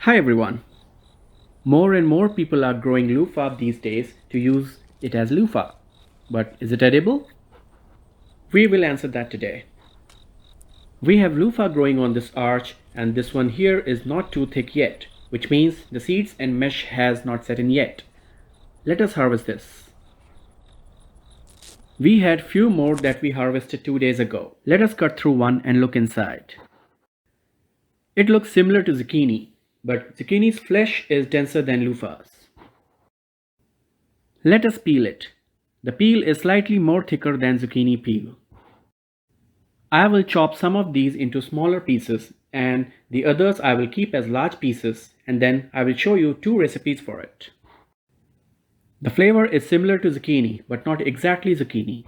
Hi everyone. More and more people are growing loofah these days to use it as loofah. But is it edible? We will answer that today. We have loofah growing on this arch and this one here is not too thick yet, which means the seeds and mesh has not set in yet. Let us harvest this. We had few more that we harvested 2 days ago. Let us cut through one and look inside. It looks similar to zucchini, but zucchini's flesh is denser than loofah's. Let us peel it. The peel is slightly more thicker than zucchini peel. I will chop some of these into smaller pieces and the others I will keep as large pieces, and then I will show you 2 recipes for it. The flavor is similar to zucchini but not exactly zucchini.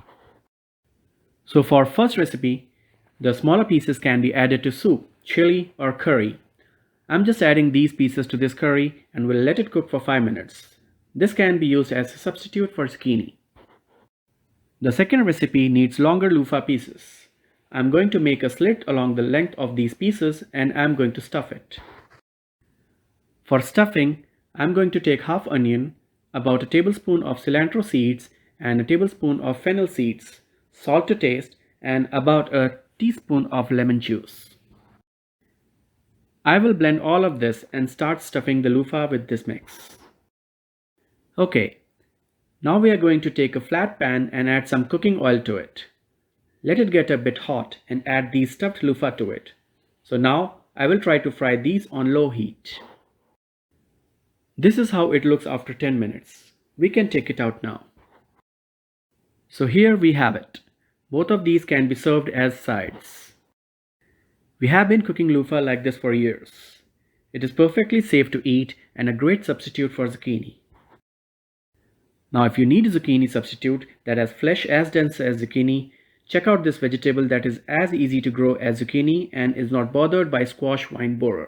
So for first recipe, the smaller pieces can be added to soup, chili or curry. I'm just adding these pieces to this curry and will let it cook for 5 minutes. This can be used as a substitute for zucchini. The second recipe needs longer loofah pieces. I'm going to make a slit along the length of these pieces and I'm going to stuff it. For stuffing, I'm going to take half onion, about a tablespoon of cilantro seeds and a tablespoon of fennel seeds, salt to taste, and about a teaspoon of lemon juice. I will blend all of this and start stuffing the loofah with this mix. Okay, now we are going to take a flat pan and add some cooking oil to it. Let it get a bit hot and add these stuffed loofah to it. So now I will try to fry these on low heat. This is how it looks after 10 minutes. We can take it out now. So here we have it. Both of these can be served as sides. We have been cooking loofah like this for years. It is perfectly safe to eat and a great substitute for zucchini. Now if you need a zucchini substitute that has flesh as dense as zucchini, check out this vegetable that is as easy to grow as zucchini and is not bothered by squash vine borer.